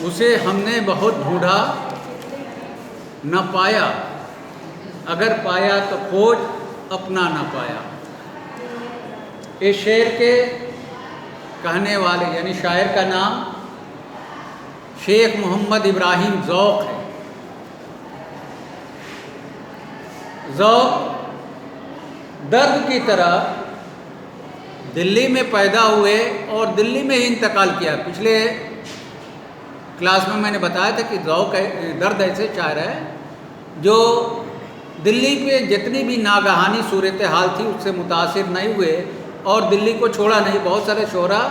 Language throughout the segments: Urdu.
اسے ہم نے بہت ڈھونڈا نہ پایا، اگر پایا تو کھوج اپنا نہ پایا۔ اس شعر کے کہنے والے یعنی شاعر کا نام شیخ محمد ابراہیم ذوق ہے۔ ذوق درد کی طرح دلی میں پیدا ہوئے اور دلی میں ہی انتقال کیا۔ پچھلے کلاس میں نے بتایا تھا کہ ذوق درد ایسے شاعر ہے جو دلی پہ جتنی بھی ناگہانی صورتحال تھی اس سے متاثر نہیں ہوئے اور دلی کو چھوڑا نہیں۔ بہت سارے شعراء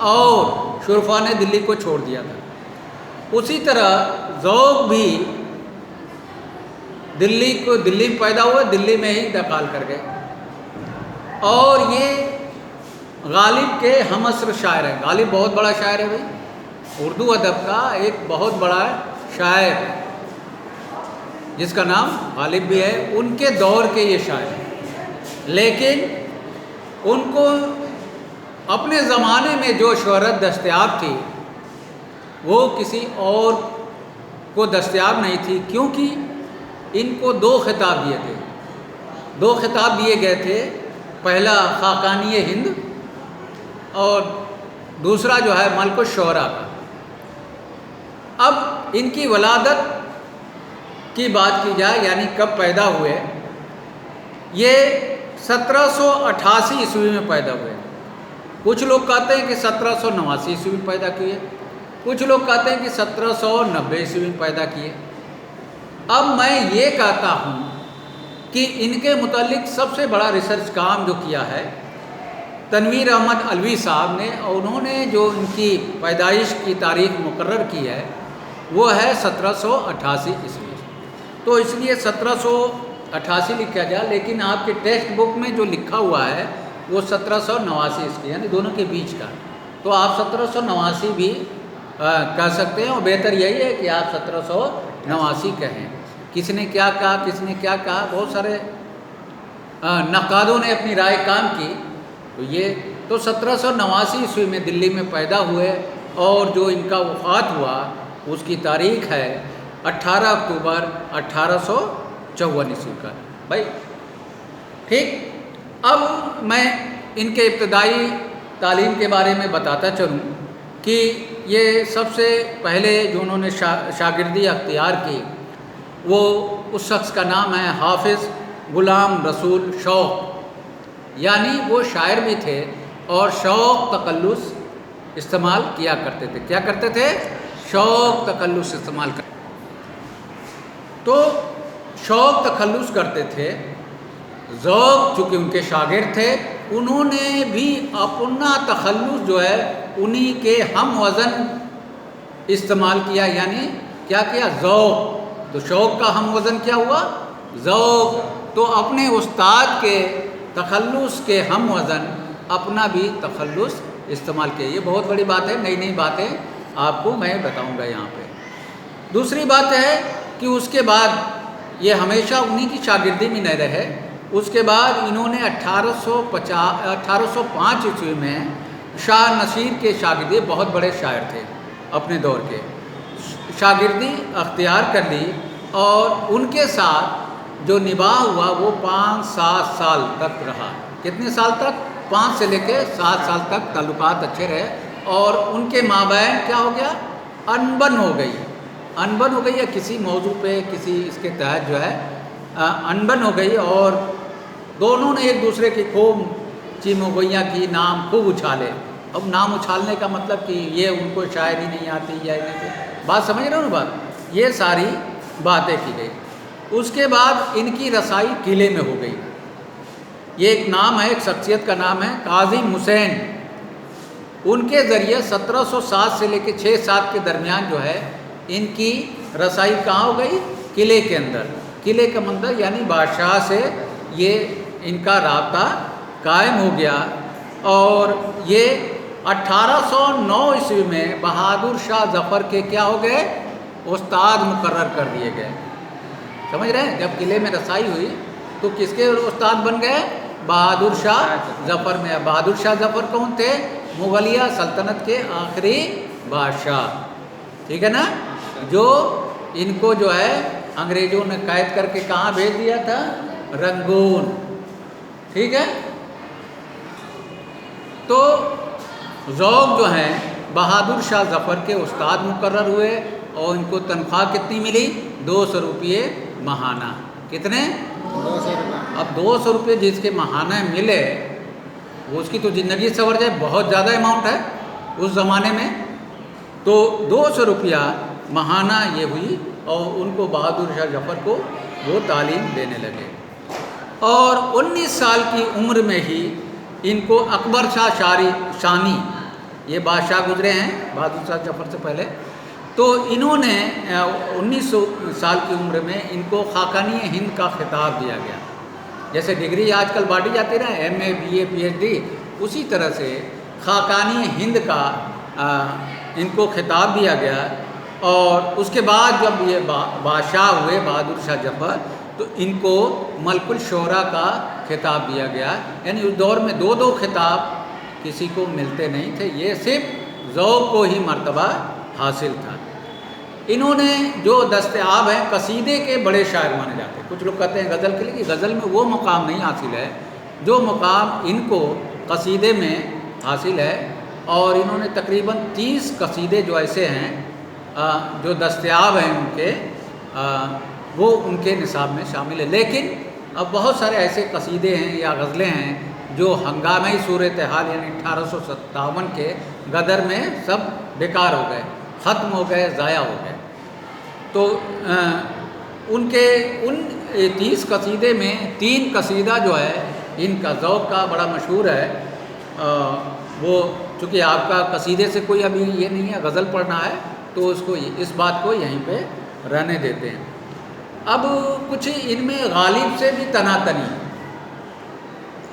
اور شرفاء نے دلی کو چھوڑ دیا تھا۔ اسی طرح ذوق بھی دلی میں پیدا ہوئے، دلی میں ہی انتقال کر گئے، اور یہ غالب کے ہم عصر شاعر ہیں۔ غالب بہت بڑا شاعر ہے بھائی، اردو ادب کا ایک بہت بڑا شاعر جس کا نام غالب بھی ہے۔ ان کے دور کے یہ شاعر ہیں، لیکن ان کو اپنے زمانے میں جو شہرت دستیاب تھی وہ کسی اور کو دستیاب نہیں تھی، کیونکہ ان کو دو خطاب دیے تھے۔ دو خطاب دیے گئے تھے، پہلا خاقانی ہند اور دوسرا جو ہے ملک الشعراء کا۔ اب ان کی ولادت کی بات کی جائے یعنی کب پیدا ہوئے، یہ 1788 عیسوی میں پیدا ہوئے۔ کچھ لوگ کہتے ہیں کہ 1789 عیسوی میں پیدا کیے، کچھ لوگ کہتے ہیں کہ 1790 عیسوی میں پیدا کیے۔ اب میں یہ کہتا ہوں کہ ان کے متعلق سب سے بڑا ریسرچ کام جو کیا ہے تنویر احمد علوی صاحب نے، اور انہوں نے جو ان کی پیدائش کی تاریخ مقرر کی ہے وہ ہے 1788 عیسوی۔ تو اس لیے 1788 لکھا جائے، لیکن آپ کے ٹیکسٹ بک میں جو لکھا ہوا ہے وہ 1789 عیسوی یعنی دونوں کے بیچ کا، تو آپ 1789 بھی کہہ سکتے ہیں، اور بہتر یہی ہے کہ آپ 1789 کہیں۔ کس نے کیا کہا، کس نے کیا کہا، بہت سارے نقادوں نے اپنی رائے کام کی، تو 1789 عیسوی میں دلی میں پیدا ہوئے، اور جو ان کا وفات ہوا اس کی تاریخ ہے 18 اکتوبر 1854 عیسوی کا۔ بھائی ٹھیک، اب میں ان کے ابتدائی تعلیم کے بارے میں بتاتا چلوں کہ یہ سب سے پہلے جو انہوں نے شاگردی اختیار کی وہ اس شخص کا نام ہے حافظ غلام رسول شوق، یعنی وہ شاعر بھی تھے اور شوق تقلص استعمال کیا کرتے تھے۔ کیا کرتے تھے؟ شوق تقلص استعمال کرتے تو شوق تخلص کرتے تھے۔ ذوق چونکہ ان کے شاگرد تھے، انہوں نے بھی اپنا تخلص جو ہے انہی کے ہم وزن استعمال کیا، یعنی کیا کیا؟ ذوق۔ تو شوق کا ہم وزن کیا ہوا؟ ذوق۔ تو اپنے استاد کے تخلص کے ہم وزن اپنا بھی تخلص استعمال کیا۔ یہ بہت بڑی بات ہے، نئی نئی باتیں آپ کو میں بتاؤں گا یہاں پہ۔ دوسری بات ہے کہ اس کے بعد یہ ہمیشہ انہی کی شاگردی میں نہیں رہے، اس کے بعد انہوں نے 1805 عیسوی میں شاہ نصیر کے شاگردی، بہت بڑے شاعر تھے اپنے دور کے، شاگردی اختیار کر لی، اور ان کے ساتھ جو نباہ ہوا وہ 5-7 سال تک رہا۔ کتنے سال تک؟ 5 سے لے کے 7 سال تک تعلقات اچھے رہے، اور ان کے مابین کیا ہو گیا؟ انبن ہو گئی یا کسی موضوع پہ کسی اس کے تحت جو ہے انبن ہو گئی، اور دونوں نے ایک دوسرے کی خوب چیمگوئیاں کی، نام خوب اچھالے۔ اب نام اچھالنے کا مطلب کہ یہ ان کو شاعری نہیں آتی یا بات سمجھ رہے ہو نا بات، یہ ساری باتیں کی گئی۔ اس کے بعد ان کی رسائی قلعے میں ہو گئی۔ یہ ایک نام ہے، ایک شخصیت کا نام ہے کاظم حسین، ان کے ذریعے 1707 سے لے کے 6-7 کے درمیان جو ہے ان کی رسائی کہاں ہو گئی؟ قلعے کے اندر۔ قلعے کا منظر یعنی بادشاہ سے یہ ان کا رابطہ قائم ہو گیا، اور یہ 1809 عیسوی میں بہادر شاہ ظفر کے کیا ہو گئے؟ استاد مقرر کر دیے گئے۔ سمجھ رہے ہیں؟ جب قلعے میں رسائی ہوئی تو کس کے استاد بن گئے؟ بہادر شاہ ظفر میں۔ بہادر شاہ ظفر کون تھے؟ مغلیہ سلطنت کے آخری بادشاہ۔ ٹھیک ہے نا, جو ان کو جو ہے انگریزوں نے قید کر کے کہاں بھیج دیا تھا, رنگون. ٹھیک ہے, تو ذوق جو ہیں بہادر شاہ ظفر کے استاد مقرر ہوئے اور ان کو تنخواہ کتنی ملی, 200 روپئے ماہانہ. کتنے؟ 200 روپئے. اب 200 روپئے جس کے ماہانہ ملے وہ اس کی تو زندگی سنور جائے, بہت زیادہ اماؤنٹ ہے اس زمانے میں. تو 200 روپیہ ماہانہ یہ ہوئی اور ان کو بہادر شاہ ظفر کو وہ تعلیم دینے لگے. اور 19 سال کی عمر میں ہی ان کو اکبر شاہ شانی, یہ بادشاہ گزرے ہیں بہادر شاہ ظفر سے پہلے, تو انہوں نے 19 سال کی عمر میں ان کو خاقانی ہند کا خطاب دیا گیا. جیسے ڈگری آج کل بانٹی جاتی ہے نا, MA BA PhD, اسی طرح سے خاقانی ہند کا ان کو خطاب دیا گیا. اور اس کے بعد جب یہ بادشاہ ہوئے بہادر شاہ ظفر, تو ان کو ملک الشعراء کا خطاب دیا گیا. یعنی اس دور میں 2 خطاب کسی کو ملتے نہیں تھے, یہ صرف ذوق کو ہی مرتبہ حاصل تھا. انہوں نے جو دستیاب ہیں قصیدے کے بڑے شاعر مانے جاتے ہیں. کچھ لوگ کہتے ہیں غزل کے لیے, غزل میں وہ مقام نہیں حاصل ہے جو مقام ان کو قصیدے میں حاصل ہے. اور انہوں نے تقریباً 30 قصیدے جو ایسے ہیں جو دستیاب ہیں ان کے, وہ ان کے نصاب میں شامل ہے. لیکن اب بہت سارے ایسے قصیدے ہیں یا غزلیں ہیں جو ہنگامی صورتحال یعنی 1857 کے غدر میں سب بیکار ہو گئے, ختم ہو گئے, ضائع ہو گئے. تو ان 30 قصیدے میں 3 قصیدہ جو ہے ان کا ذوق کا بڑا مشہور ہے. وہ چونکہ آپ کا قصیدے سے کوئی ابھی یہ نہیں ہے غزل پڑھنا ہے, تو اس بات کو یہیں پہ رہنے دیتے ہیں. اب کچھ ان میں غالب سے بھی تناتنی.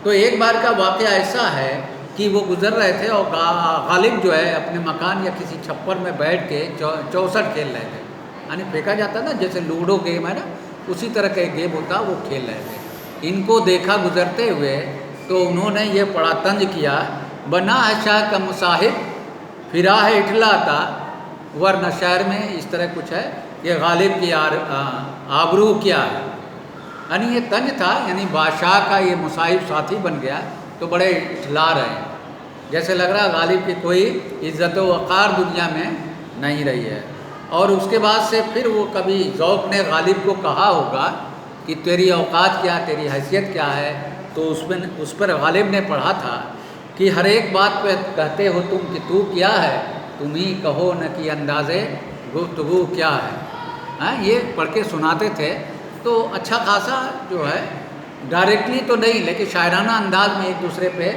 تو ایک بار کا واقعہ ایسا ہے کہ وہ گزر رہے تھے اور غالب جو ہے اپنے مکان یا کسی چھپر میں بیٹھ کے 64 کھیل رہے تھے. یعنی پھینکا جاتا نا, جیسے لوڈو گیم ہے نا, اسی طرح کا ایک گیم ہوتا, وہ کھیل رہے تھے. ان کو دیکھا گزرتے ہوئے تو انہوں نے یہ پڑا طنز کیا, بنا ہے شاہ کا مصاحب پھرا ہے اٹھلاتا, ورنہ شہر میں اس طرح کچھ ہے, یہ غالب کی آبرو کیا ہے. یعنی یہ طنز تھا, یعنی بادشاہ کا یہ مصاحب ساتھی بن گیا تو بڑے اٹھلا رہے ہیں, جیسے لگ رہا غالب کی کوئی عزت و وقار دنیا میں نہیں رہی ہے. اور اس کے بعد سے پھر وہ کبھی ذوق نے غالب کو کہا ہوگا کہ تیری اوقات کیا, تیری حیثیت کیا ہے, تو اس پر غالب نے پڑھا تھا کہ ہر ایک بات پہ کہتے ہو تم کہ تو کیا ہے, تم ہی کہو نہ کہ انداز گفتگو کیا ہے. یہ پڑھ کے سناتے تھے. تو اچھا خاصا جو ہے ڈائریکٹلی تو نہیں لیکن شاعرانہ انداز میں ایک دوسرے پہ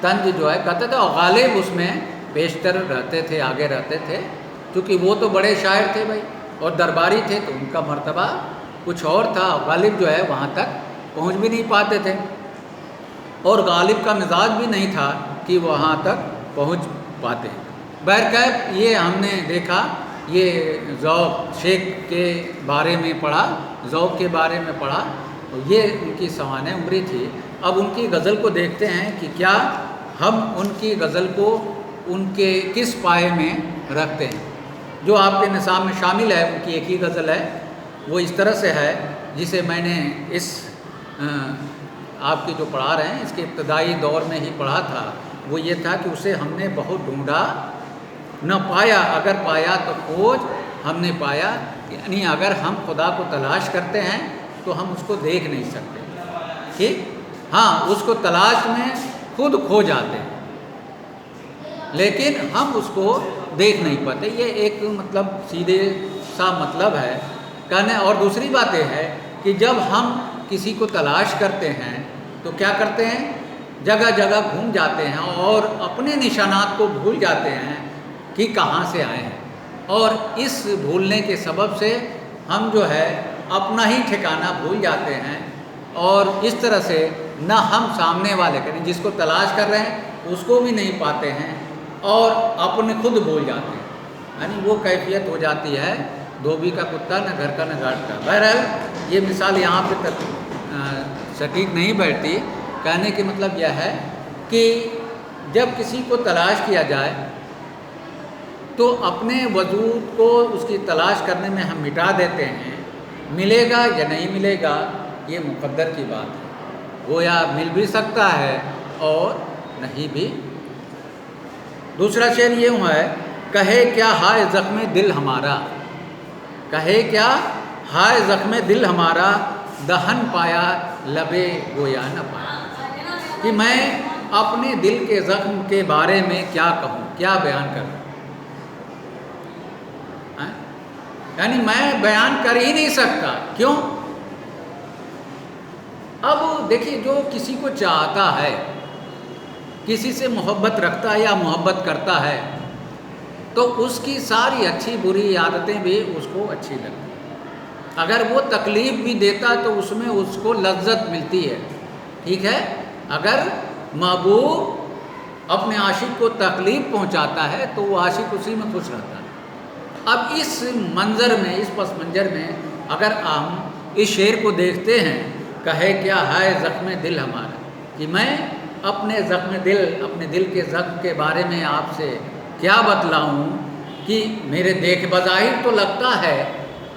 طنز جو ہے کہتے تھے, اور غالب اس میں بیشتر رہتے تھے, آگے رہتے تھے, کیونکہ وہ تو بڑے شاعر تھے بھائی اور درباری تھے, تو ان کا مرتبہ کچھ اور تھا. غالب جو ہے وہاں تک پہنچ بھی نہیں پاتے تھے, اور غالب کا مزاج بھی نہیں تھا کہ وہاں تک پہنچ پاتے. بہرکیف یہ ہم نے دیکھا, یہ ذوق شیخ کے بارے میں پڑھا, ذوق کے بارے میں پڑھا, یہ ان کی سوانح عمری تھی. اب ان کی غزل کو دیکھتے ہیں کہ کیا ہم ان کی غزل کو ان کے کس پائے میں رکھتے ہیں. جو آپ کے نصاب میں شامل ہے ان کی ایک ہی غزل ہے, وہ اس طرح سے ہے جسے میں نے اس آپ کی جو پڑھا رہے ہیں اس کے ابتدائی دور میں ہی پڑھا تھا. وہ یہ تھا کہ اسے ہم نے بہت ڈھونڈا نہ پایا, اگر پایا تو کھوج ہم نے پایا. یعنی اگر ہم خدا کو تلاش کرتے ہیں تو ہم اس کو دیکھ نہیں سکتے, ٹھیک, ہاں اس کو تلاش میں خود کھو جاتے ہیں لیکن ہم اس کو دیکھ نہیں پاتے. یہ ایک مطلب سیدھے سا مطلب ہے کہنے. اور دوسری بات یہ ہے کہ جب ہم کسی کو تلاش کرتے ہیں تو کیا کرتے ہیں, جگہ جگہ گھوم جاتے ہیں اور اپنے نشانات کو بھول جاتے ہیں کہ کہاں سے آئے ہیں, اور اس بھولنے کے سبب سے ہم جو ہے اپنا ہی ٹھکانہ بھول جاتے ہیں, اور اس طرح سے نہ ہم سامنے والے کریں جس کو تلاش کر رہے ہیں اس کو بھی نہیں پاتے ہیں اور اپنے خود بھول جاتے ہیں. یعنی وہ کیفیت ہو جاتی ہے دھوبی کا کتا نہ گھر کا نہ گھاٹ کا. بہرحال یہ مثال یہاں پہ سٹیک نہیں بیٹھتی. کہنے کے مطلب یہ ہے کہ جب کسی کو تلاش کیا جائے تو اپنے وجود کو اس کی تلاش کرنے میں ہم مٹا دیتے ہیں، ملے گا یا نہیں ملے گا یہ مقدر کی بات ہے، گویا مل بھی سکتا ہے اور نہیں بھی۔ دوسرا شعر یہ ہے، کہے کیا ہائے زخم دل ہمارا، کہے کیا ہائے زخم دل ہمارا، دہن پایا لبے گویا نہ پایا، کہ میں اپنے دل کے زخم کے بارے میں کیا کہوں، کیا بیان کروں، یعنی میں بیان کر ہی نہیں سکتا۔ کیوں؟ اب دیکھیے، جو کسی کو چاہتا ہے، کسی سے محبت رکھتا ہے یا محبت کرتا ہے، تو اس کی ساری اچھی بری عادتیں بھی اس کو اچھی لگتی ہیں۔ اگر وہ تکلیف بھی دیتا تو اس میں اس کو لذت ملتی ہے، ٹھیک ہے؟ اگر محبوب اپنے عاشق کو تکلیف پہنچاتا ہے تو وہ عاشق اسی میں خوش رہتا ہے۔ اب اس منظر میں، اس پس منظر میں اگر ہم اس شعر کو دیکھتے ہیں، کہے کیا ہے زخم دل ہمارا، کہ میں اپنے زخم دل، اپنے دل کے زخم کے بارے میں آپ سے کیا بتلاؤں، کہ میرے دیکھ بظاہر تو لگتا ہے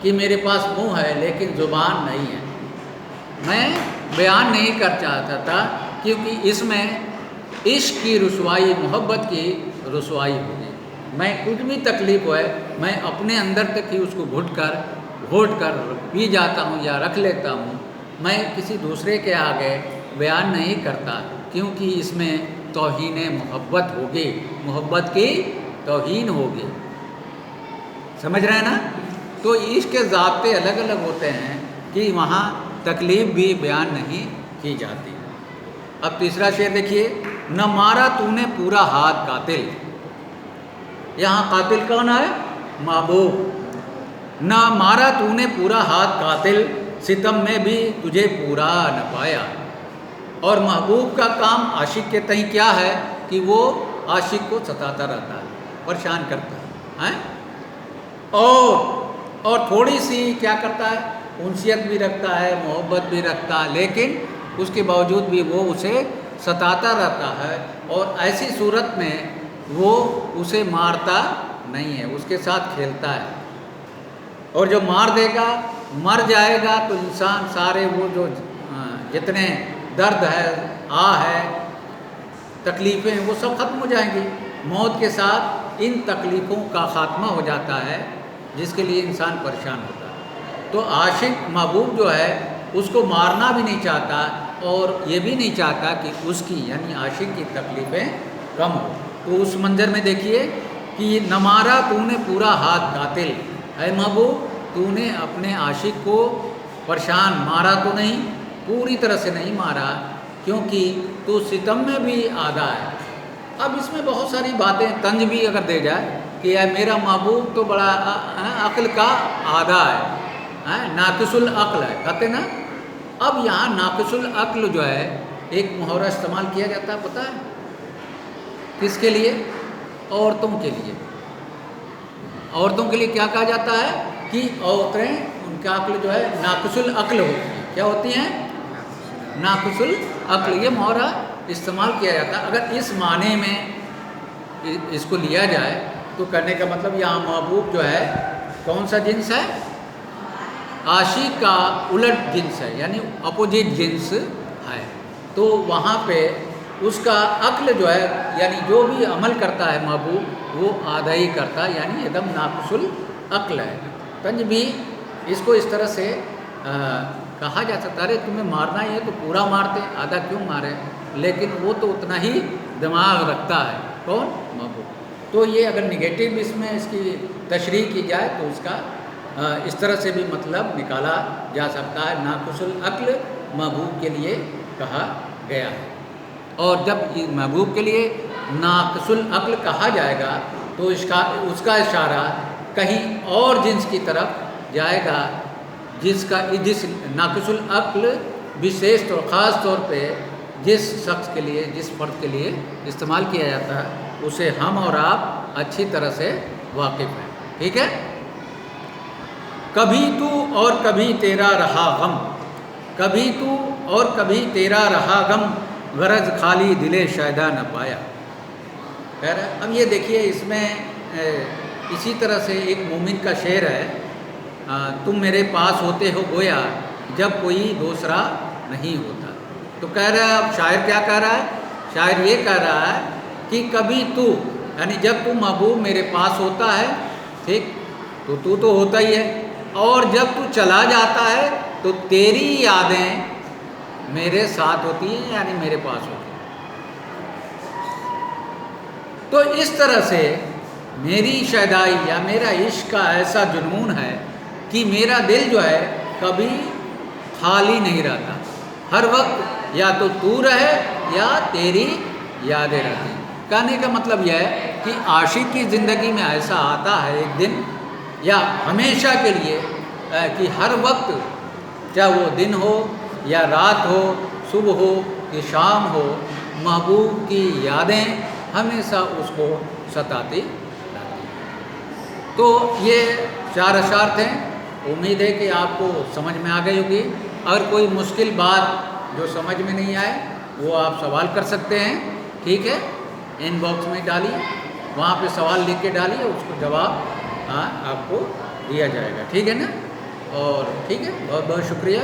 کہ میرے پاس منہ ہے لیکن زبان نہیں ہے، میں بیان نہیں کر چاہتا تھا، کیونکہ اس میں عشق کی رسوائی، محبت کی رسوائی ہوگی۔ میں کچھ بھی تکلیف ہوئے میں اپنے اندر تک ہی اس کو گھوٹ کر پی جاتا ہوں یا رکھ لیتا ہوں، میں کسی دوسرے کے آگے بیان نہیں کرتا، کیونکہ اس میں توہین محبت ہوگی، محبت کی توہین ہوگی۔ سمجھ رہے ہیں نا؟ تو عشق کے ضابطے الگ الگ ہوتے ہیں کہ وہاں تکلیف بھی بیان نہیں کی جاتی۔ اب تیسرا شعر دیکھیے، نہ مارا تو نے پورا ہاتھ قاتل، یہاں قاتل کون ہے؟ محبوب۔ نہ مارا تو نے پورا ہاتھ قاتل، ستم میں بھی تجھے پورا نہ پایا۔ اور محبوب کا کام عاشق کے تئیں کیا ہے کہ وہ عاشق کو ستاتا رہتا ہے، پریشان کرتا ہے، اور تھوڑی سی کیا کرتا ہے، انسیت بھی رکھتا ہے، محبت بھی رکھتا ہے، لیکن اس کے باوجود بھی وہ اسے ستاتا رہتا ہے، اور ایسی صورت میں وہ اسے مارتا نہیں ہے، اس کے ساتھ کھیلتا ہے، اور جو مار دے گا، مر جائے گا تو انسان سارے وہ جو جتنے درد ہے، ہے، تکلیفیں ہیں، وہ سب ختم ہو جائیں گی۔ موت کے ساتھ ان تکلیفوں کا خاتمہ ہو جاتا ہے، جس کے لیے انسان پریشان ہوتا ہے۔ تو عاشق محبوب جو ہے اس کو مارنا بھی نہیں چاہتا، اور یہ بھی نہیں چاہتا کہ اس کی، یعنی عاشق کی تکلیفیں کم ہو۔ تو اس منظر میں دیکھیے کہ نہ مارا تو نے پورا ہاتھ قاتل، اے محبوب تو نے اپنے عاشق کو پریشان، مارا تو نہیں، پوری طرح سے نہیں مارا، کیونکہ تو ستم میں بھی آدھا ہے۔ اب اس میں بہت ساری باتیں، طنز بھی اگر دے جائے کہ اے میرا محبوب تو بڑا عقل کا آدھا ہے، ناقص العقل ہے، کہتے نا۔ اب یہاں ناقص العقل جو ہے ایک محاورہ استعمال کیا جاتا ہے، پتہ ہے کس کے لیے؟ عورتوں کے لیے۔ عورتوں کے لیے کیا کہا جاتا ہے کہ عورتیں، ان کا عقل جو ہے ناقص العقل ہوتی ہے۔ کیا ہوتی ہیں؟ ناقص العقل۔ یہ محاورہ استعمال کیا جاتا ہے۔ اگر اس معنی میں اس کو لیا جائے تو کہنے کا مطلب یہاں محبوب جو ہے کون سا جنس ہے؟ عاشق کا الٹ جنس ہے، یعنی اپوزٹ جنس ہے۔ تو وہاں پہ اس کا عقل جو ہے، یعنی جو بھی عمل کرتا ہے محبوب، وہ آدھا ہی کرتا ہے، یعنی ایک دم ناقص العقل ہے۔ طنز بھی اس کو اس طرح سے کہا جا سکتا ہے، ارے تمہیں مارنا ہی ہے تو پورا مارتے، آدھا کیوں مارے؟ لیکن وہ تو اتنا ہی دماغ رکھتا ہے، کون؟ محبوب۔ تو یہ اگر نگیٹو اس میں اس کی تشریح کی جائے تو اس کا اس طرح سے بھی مطلب نکالا جا سکتا ہے، ناقص العقل محبوب کے لیے کہا گیا ہے۔ اور جب محبوب کے لیے ناقص العقل کہا جائے گا تو اس کا اشارہ کہیں اور جنس کی طرف جائے گا، جس ناقص العقل وشیش اور خاص طور پہ جس شخص کے لیے، جس فرد کے لیے استعمال کیا جاتا ہے، اسے ہم اور آپ اچھی طرح سے واقف ہیں، ٹھیک ہے؟ کبھی تو اور کبھی تیرا رہا غم، کبھی تو اور کبھی تیرا رہا غم، غرض خالی دل شیدا نہ پایا۔ خیر، اب یہ دیکھیے اس میں اسی طرح سے ایک مومن کا شعر ہے، تم میرے پاس ہوتے ہو گویا جب کوئی دوسرا نہیں ہوتا۔ تو کہہ رہا ہے، اب شاعر کیا کہہ رہا ہے؟ شاعر یہ کہہ رہا ہے کہ کبھی تو، یعنی جب تو محبوب میرے پاس ہوتا ہے، ٹھیک، تو ہوتا ہی ہے، اور جب تو چلا جاتا ہے تو تیری یادیں میرے ساتھ ہوتی ہیں، یعنی میرے پاس ہوتی ہیں۔ تو اس طرح سے میری شیدائی یا میرا عشق کا ایسا جنون ہے کہ میرا دل جو ہے کبھی خالی نہیں رہتا، ہر وقت یا تو رہے یا تیری یادیں رہتی ہیں۔ کہنے کا مطلب یہ ہے کہ عاشق کی زندگی میں ایسا آتا ہے ایک دن یا ہمیشہ کے لیے کہ ہر وقت، چاہے وہ دن ہو یا رات ہو، صبح ہو کہ شام ہو، محبوب کی یادیں ہمیشہ اس کو ستاتی رہتی ہیں۔ تو یہ 4 اشعار تھے، امید ہے کہ آپ کو سمجھ میں آ گئی ہوگی۔ اگر کوئی مشکل بات جو سمجھ میں نہیں آئے وہ آپ سوال کر سکتے ہیں، ٹھیک ہے، ان باکس میں ڈالیے، وہاں پہ سوال لکھ کے ڈالیے، اس کو جواب آپ کو دیا جائے گا، ٹھیک ہے نا؟ اور ٹھیک ہے، بہت بہت شکریہ۔